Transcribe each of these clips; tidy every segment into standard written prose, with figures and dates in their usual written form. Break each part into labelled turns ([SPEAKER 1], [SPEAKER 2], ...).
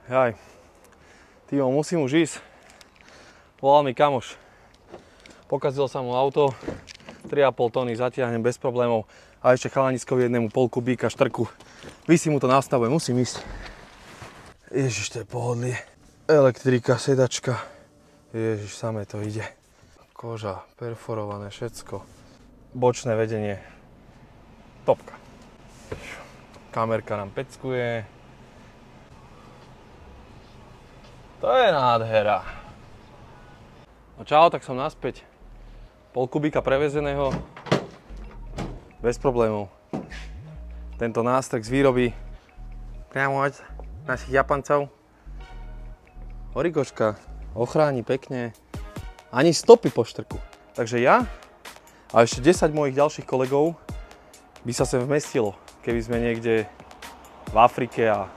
[SPEAKER 1] Jaj, Timo, musím už ísť. Volal mi kamoš. Pokazilo sa mu auto, 3,5 tony zatiahnem bez problémov. A ešte chalaniskovi jednému pol kubíka štrku. Vysí mu to na stave, musím ísť. Ježiš, to je pohodlie. Elektrika, sedačka. Ježiš, samé to ide. Koža, perforované, všetko. Bočné vedenie. Topka. Kamerka nám peckuje. To je nádhera. No čau, tak som naspäť. Pol kubíka prevezeného. Bez problémov. Tento nástrek z výroby priamo od našich Japancov. Origočka ochráni pekne. Ani stopy po štrku. Takže ja a ešte 10 mojich ďalších kolegov by sa sem vmestilo, keby sme niekde v Afrike a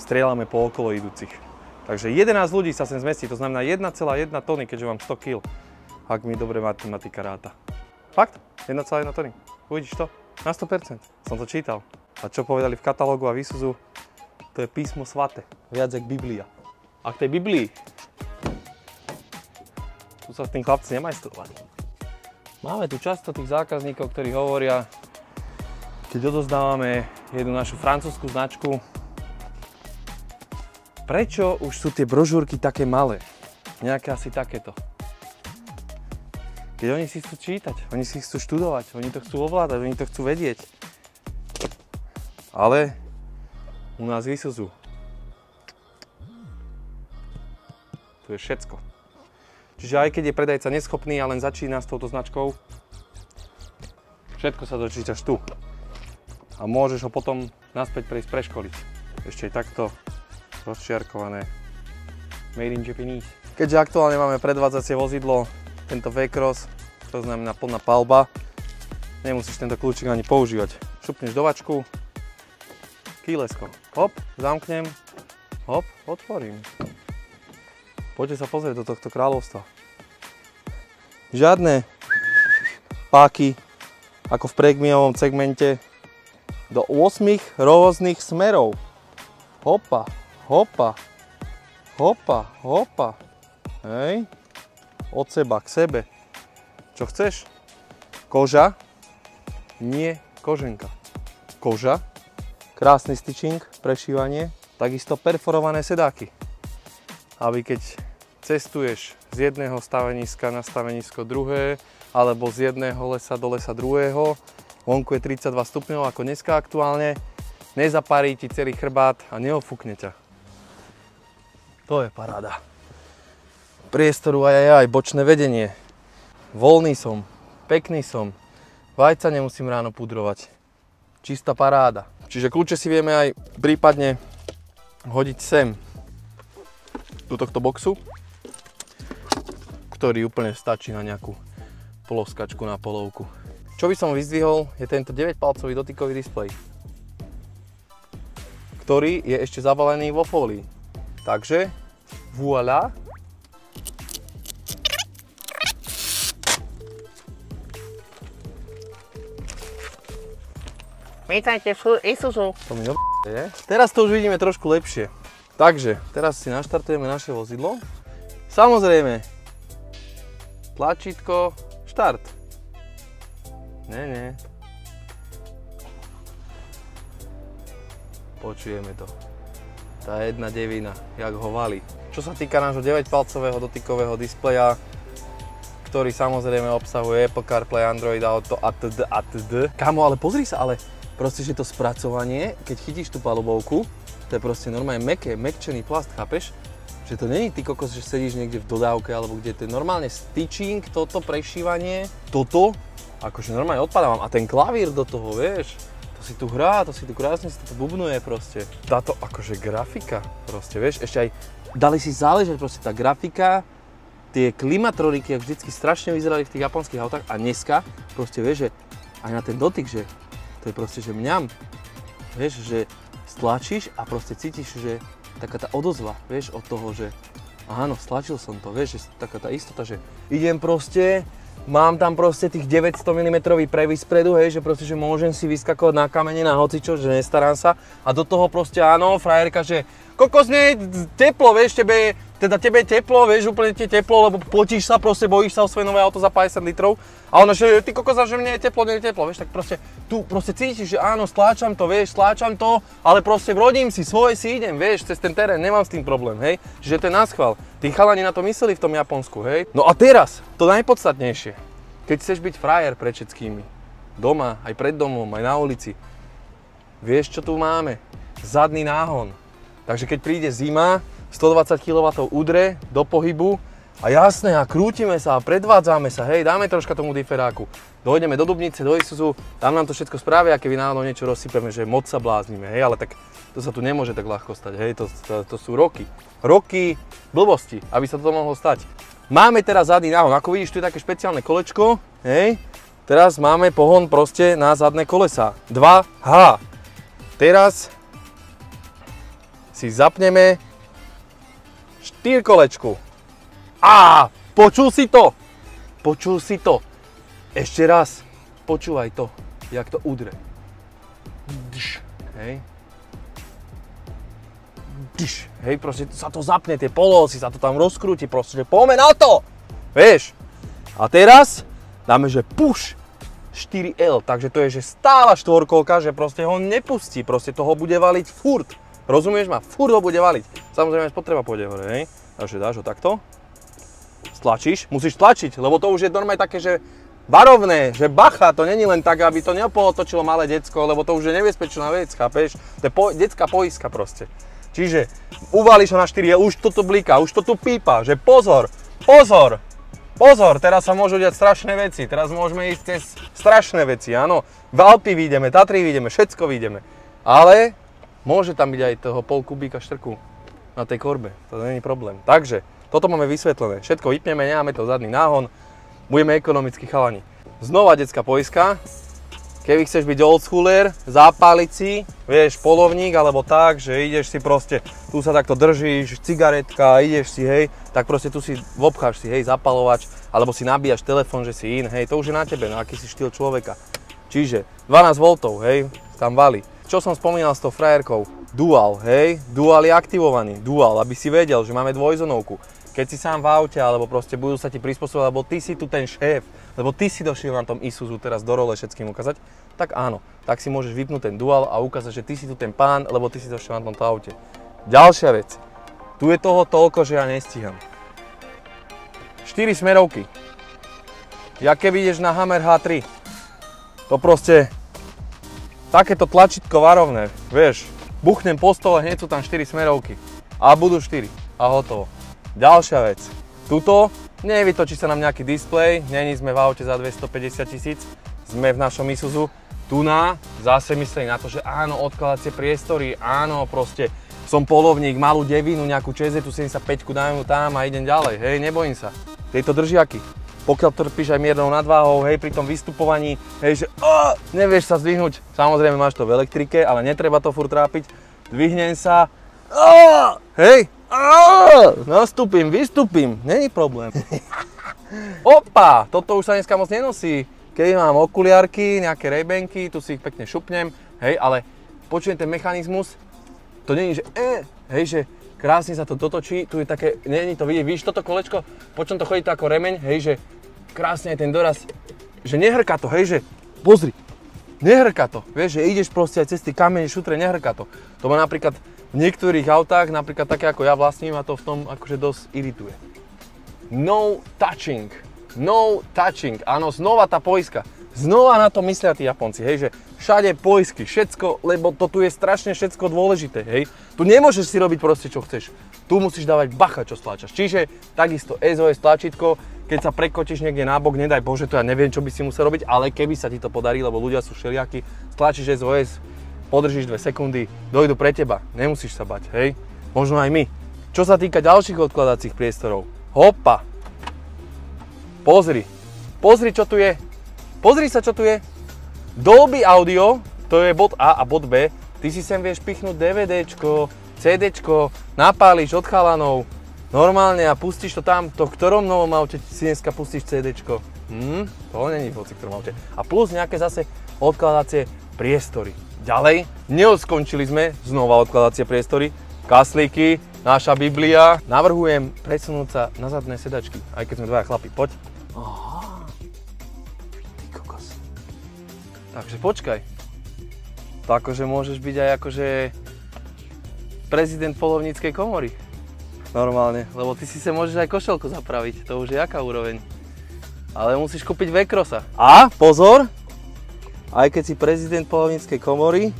[SPEAKER 1] strieľame po okolo idúcich. Takže 11 ľudí sa sem zmestí, to znamená 1,1 tony, keďže mám 100 kg. Ak mi dobre matematika ráta. Fakt? 1,1 tony. Uvidíš to? Na 100%. Som to čítal. A čo povedali v katalógu a výsuzu? To je písmo sväté. Viac jak Biblia. A k tej Biblii tu sa s tým chlapci nemajstrovali. Máme tu často tých zákazníkov, ktorí hovoria, keď odozdávame jednu našu francúzsku značku, prečo už sú tie brožúrky také malé? Nejaké asi takéto. Keď oni si chcú čítať, oni si chcú študovať, oni to chcú ovládať, oni to chcú vedieť. Ale u nás Isuzu. Tu je všetko. Čiže aj keď je predajca neschopný a len začína s touto značkou, všetko sa dočítaš tu. A môžeš ho potom naspäť prejsť preškoliť. Ešte aj takto rozčiarkované. Made in Japanese. Keďže aktuálne máme predvádzacie vozidlo, tento V-Cross, to znamená plná palba, nemusíš tento kľúčik ani používať. Šupneš do vačku, kýlesko, hop, zamknem, hop, otvorím. Poďte sa pozrieť do tohto kráľovstva. Žiadne páky, ako v premiumovom segmente, do 8 rôznych smerov. Hopa, hopa, hopa, hopa. Hej. Od seba k sebe. Čo chceš? Koža, nie koženka. Koža, krásny stitching, prešívanie, takisto perforované sedáky. Aby keď cestuješ z jedného staveniska na stavenisko druhé, alebo z jedného lesa do lesa druhého, vonku je 32 stupňov ako dneska aktuálne, nezapárí ti celý chrbát a neofúkne ťa. To je paráda. Priestoru aj bočné vedenie. Voľný som, pekný som, vajca nemusím ráno pudrovať. Čistá paráda. Čiže kľúče si vieme aj prípadne hodiť sem do tohto boxu, ktorý úplne stačí na nejakú poloskačku na polovku. Čo by som vyzdvihol, je tento 9-palcový dotykový displej, ktorý je ešte zabalený vo fólii. Takže, voilà.
[SPEAKER 2] Vítajte v Isuzu.
[SPEAKER 1] To mi je. Teraz to už vidíme trošku lepšie. Takže, teraz si naštartujeme naše vozidlo. Samozrejme, tlačítko, štart. Nie. Počujeme to. Tá jedna devina, jak ho valí. Čo sa týka nášho 9-palcového dotykového displeja, ktorý samozrejme obsahuje Apple CarPlay, Android Auto atd. Kámo, ale pozri sa, ale proste, že to spracovanie, keď chytíš tú palubovku, to je proste normálne mäkčený plast, chápeš? Že to není ty kokos, že sedíš niekde v dodávke alebo kde, to je normálne stitching, toto prešívanie, toto, akože normálne odpadávam. A ten klavír do toho, vieš, to si tu hrá, to si tu krásne si to bubnuje proste. Táto akože grafika proste, vieš, ešte aj dali si záležať proste tá grafika, tie klimatroniky, jak vždycky strašne vyzerali v tých japonských autách a dneska proste vieš, že aj na ten dotyk, že to je proste, že mňam, vieš, že stlačíš a proste cítiš, že taká tá odozva, vieš, od toho, že áno, stlačil som to, vieš, že taká tá istota, že idem proste
[SPEAKER 3] Mám tam proste tých 900 mm previs spredu, hej, že proste, že môžem si vyskakovať na kamene, na hocičo, že nestarám sa. A do toho proste áno, frajerka, že kokos, mne je teplo, vieš, tebe je teplo, vieš, úplne ti je teplo, lebo potíš sa, proste bojíš sa o svoje nové auto za 50 litrov. A ona, že ty kokos, že mne je teplo, vieš, tak proste tu proste cítiš, že áno, stláčam to, ale proste vrodím si, svoje si idem, vieš, cez ten terén, nemám s tým problém, hej. Čiže to je naschvál. Tí chalani na to mysleli v tom Japonsku, hej. No a teraz, to najpodstatnejšie. Keď chceš byť frajer pred všetkými, doma, aj pred domom, aj na ulici, vieš, čo tu máme? Zadný náhon. Takže keď príde zima, 120 kW udre do pohybu a jasné, a krútime sa a predvádzame sa, hej, dáme troška tomu diferáku. Dojdeme do Dubnice, do Isuzu, tam nám to všetko spravia, a keby náhodou niečo rozsypeme, že moc sa bláznime, hej, ale tak to sa tu nemôže tak ľahko stať, hej, to sú roky. Roky blbosti, aby sa to mohlo stať. Máme teraz zadný náhon, ako vidíš, tu je také špeciálne kolečko, hej, teraz máme pohon proste na zadné kolesá, 2H. Teraz si zapneme štyrkolečku. Á, počul si to? Počul si to? Ešte raz, počúvaj to, jak to udre. Dš, hej. Dš, hej, proste sa to zapne, tie polosy sa to tam rozkrúti, proste, že poďme na to! Vieš? A teraz dáme, že push 4L, takže to je, že stála štvorkolka, že proste ho nepustí, proste toho bude valiť furt. Rozumieš ma? Furt ho bude valiť. Samozrejme, spotreba pôjde hore, hej. Takže dáš ho takto. Stlačíš, musíš tlačiť, lebo to už je normálne také, že varovné, že bacha, to není len tak, aby to nepolotočilo malé decko, lebo to už je nebezpečná vec, chápeš? To je detská poistka proste. Čiže uvališ ho na 4, už to tu blíka, už to tu pípa, že pozor, pozor, pozor, teraz sa môžu diať strašné veci, teraz môžeme ísť cez strašné veci, áno. V Alpy vyjdeme, Tatry vyjdeme, všetko vyjdeme, ale môže tam byť aj toho pol kubíka štrku na tej korbe, to není problém. Takže, toto máme vysvetlené, všetko vypneme, nemáme to zadný náhon, budeme ekonomicky chalani. Znova detská poistka, keby chceš byť oldschooler, zapáliť si, vieš, polovník alebo tak, že ideš si proste, tu sa takto držíš, cigaretka, ideš si, hej, tak proste tu si obcháš si, hej, zapalovač, alebo si nabíjaš telefón, že si in, hej, to už je na tebe, no aký si štýl človeka. Čiže 12 V, hej, tam valí. Čo som spomínal s tou frajerkou? Dual, hej, dual je aktivovaný, dual, aby si vedel, že máme dvojzónovku. Keď si sám v aute, alebo proste budú sa ti prispôsobovať, lebo ty si tu ten šéf, lebo ty si došiel na tom Isuzu teraz do role všetkým ukázať, tak áno, tak si môžeš vypnúť ten dual a ukázať, že ty si tu ten pán, lebo ty si došiel na tomto aute. Ďalšia vec, tu je toho toľko, že ja nestíham. 4 smerovky. Ja keď ideš na Hammer H3, to proste takéto tlačítko varovné, vieš, buchnem po stole, hneď sú tam 4 smerovky a budú 4 a hotovo. Ďalšia vec, tuto nevytočí sa nám nejaký displej, není sme v aute za 250 000, sme v našom Isuzu. Tu zase myslí na to, že áno, odkladacie priestory, áno, proste som polovník, malú devinu, nejakú čezetu 75-ku dajú tam a idem ďalej, hej, nebojím sa. Tieto držiaky, pokiaľ trpíš aj miernou nadváhou, hej, pri tom vystupovaní, hej, že nevieš sa zdvihnúť, samozrejme máš to v elektrike, ale netreba to furt trápiť, zdvihnem sa, hej, nastúpim, vystúpim, není problém. Opa, toto už sa dneska moc nenosí. Keď mám okuliarky, nejaké Ray-Banky, tu si ich pekne šupnem, hej, ale počujem ten mechanizmus, to není, že hej, že krásne sa to dotočí, tu je také, není to vidieť, vidíš toto kolečko, po čom to chodí to ako remeň, hej, že krásne je ten doraz, že nehrká to, hej, že pozri, nehrká to, vieš, že ideš proste aj cez tie kamene, šutre, nehrká to. To má napríklad v niektorých autách, napríklad také ako ja vlastním, a to v tom akože dosť irituje. No touching, áno, znova tá poiska, znova na to myslia tí Japonci, hej, že všade poisky, všetko, lebo to tu je strašne všetko dôležité, hej. Tu nemôžeš si robiť proste čo chceš, tu musíš dávať bacha, čo stlačaš. Čiže takisto SOS tlačítko, keď sa prekočíš niekde nábok, nedaj Bože, to ja neviem, čo by si musel robiť, ale keby sa ti to podarí, lebo ľudia sú všelijakí, stlačíš SOS, podržíš 2 sekundy, dojdu pre teba, nemusíš sa bať, hej. Možno aj my. Čo sa týka ďalších odkladacích priestorov, hopa, pozri, čo tu je, pozri sa, čo tu je. Dolby Audio, to je bod A a bod B, ty si sem vieš pichnúť DVDčko, CDčko, napáliš od chalanov, normálne a pustíš to tam, to v ktorom novom aute si dneska pustíš CDčko? To není v hociktorom aute. A plus nejaké zase odkladacie priestory. Ďalej, neoskončili sme, znova odkladacie priestory, kaslíky, naša Biblia. Navrhujem presunúť sa na zadné sedačky, aj keď sme dvaja chlapi. Poď. Aha. Ty kokos. Takže počkaj. To akože môžeš byť aj akože prezident poľovníckej komory. Normálne, lebo ty si sa môžeš aj košelku zapraviť, to už je jaká úroveň. Ale musíš kúpiť V-Crossa. A pozor, aj keď si prezident poľovníckej komory,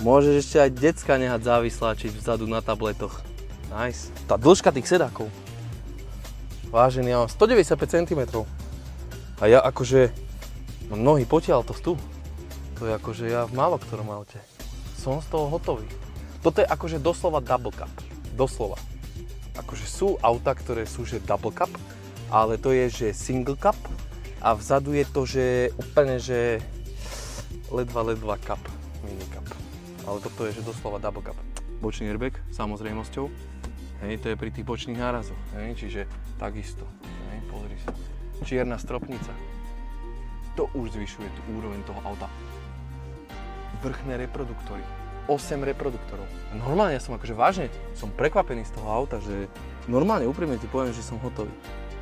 [SPEAKER 3] môžeš ešte aj decka nehať závisláčiť vzadu na tabletoch. Nice. Tá dĺžka tých sedákov. Vážený, ja mám 195 cm. A ja akože mám nohy potiaľ to tu. To je akože ja v málo ktorom aute. Som z toho hotový. Toto je akože doslova double cup. Doslova. Akože sú auta, ktoré sú že double cup, ale to je že single cup a vzadu je to že úplne že ledva cup, mini cup. Ale toto je že doslova double cup. Bočný airbag, samozrejmosťou. Hej, to je pri tých bočných nárazoch. Hej, čiže takisto. Hej, pozri sa. Čierna stropnica. To už zvyšuje tú úroveň toho auta. Vrchné reproduktory. 8 reproduktorov. Normálne, ja som akože vážne, som prekvapený z toho auta, že normálne, úprimne ti poviem, že som hotový.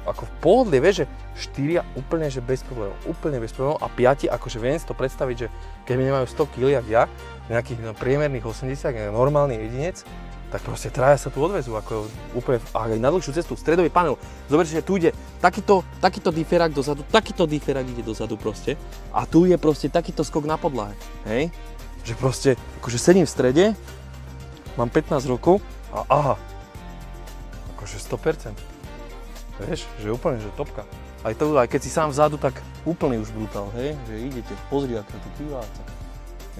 [SPEAKER 3] Ako v pohodlie, vieš, že 4 úplne, že bez problémov, úplne bez problémov a 5, akože viem si to predstaviť, že keď mi nemajú 100 kg, jak ja, nejakých priemerných 80, normálny jedinec, tak proste traja sa tu odvezú, ako úplne, aj na dlhšiu cestu, stredový panel. Zober si, že tu ide takýto diferák dozadu, takýto diferák ide dozadu proste a tu je proste takýto skok na podlahe, hej? Že proste, akože sedím v strede, mám 15 rokov a aha, akože 100%. Vieš, že úplne, že topka. Aj to, aj keď si sám vzadu, tak úplný už brutál, hej? Že idete, pozri, aká to kýváca,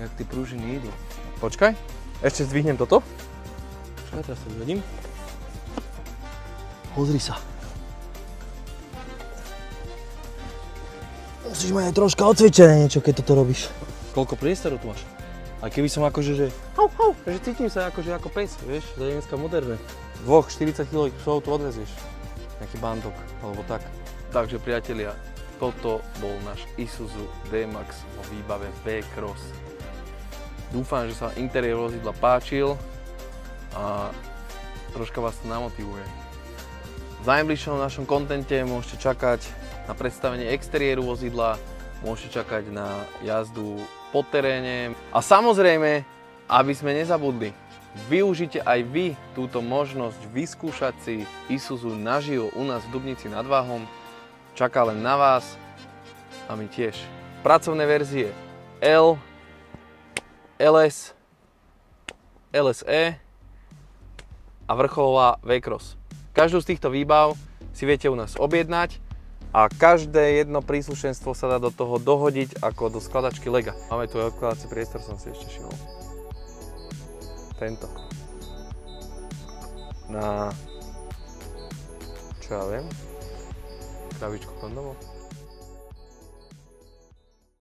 [SPEAKER 3] jak tie prúžiny idú. Počkaj, ešte zdvihnem toto. Počkaj, teraz to vyvedím. Pozri sa. Musíš mať aj troška odcvičené niečo, keď toto robíš. Koľko priestoru tu máš? A keby som akože, že že cítim sa akože ako pes, vieš, to je dneska moderné. 40 kg psov tu odvezieš, nejaký bandok, alebo tak. Takže priatelia, toto bol náš Isuzu D-Max vo výbave V-Cross. Dúfam, že sa interiér vozidla páčil a troška vás to namotivuje. V najbližšom našom kontente môžete čakať na predstavenie exteriéru vozidla, môžete čakať na jazdu po teréne a samozrejme, aby sme nezabudli, využite aj vy túto možnosť vyskúšať si Isuzu naživo u nás v Dubnici nad Váhom. Čaká len na vás a my tiež. Pracovné verzie L, LS, LSE a vrcholová V-Cross. Každú z týchto výbav si viete u nás objednať a každé jedno príslušenstvo sa dá do toho dohodiť ako do skladačky Lega. Máme tu aj odkladací priestor, som si ešte všimol. Tento. Na, čo ja viem, krabičku kondomov.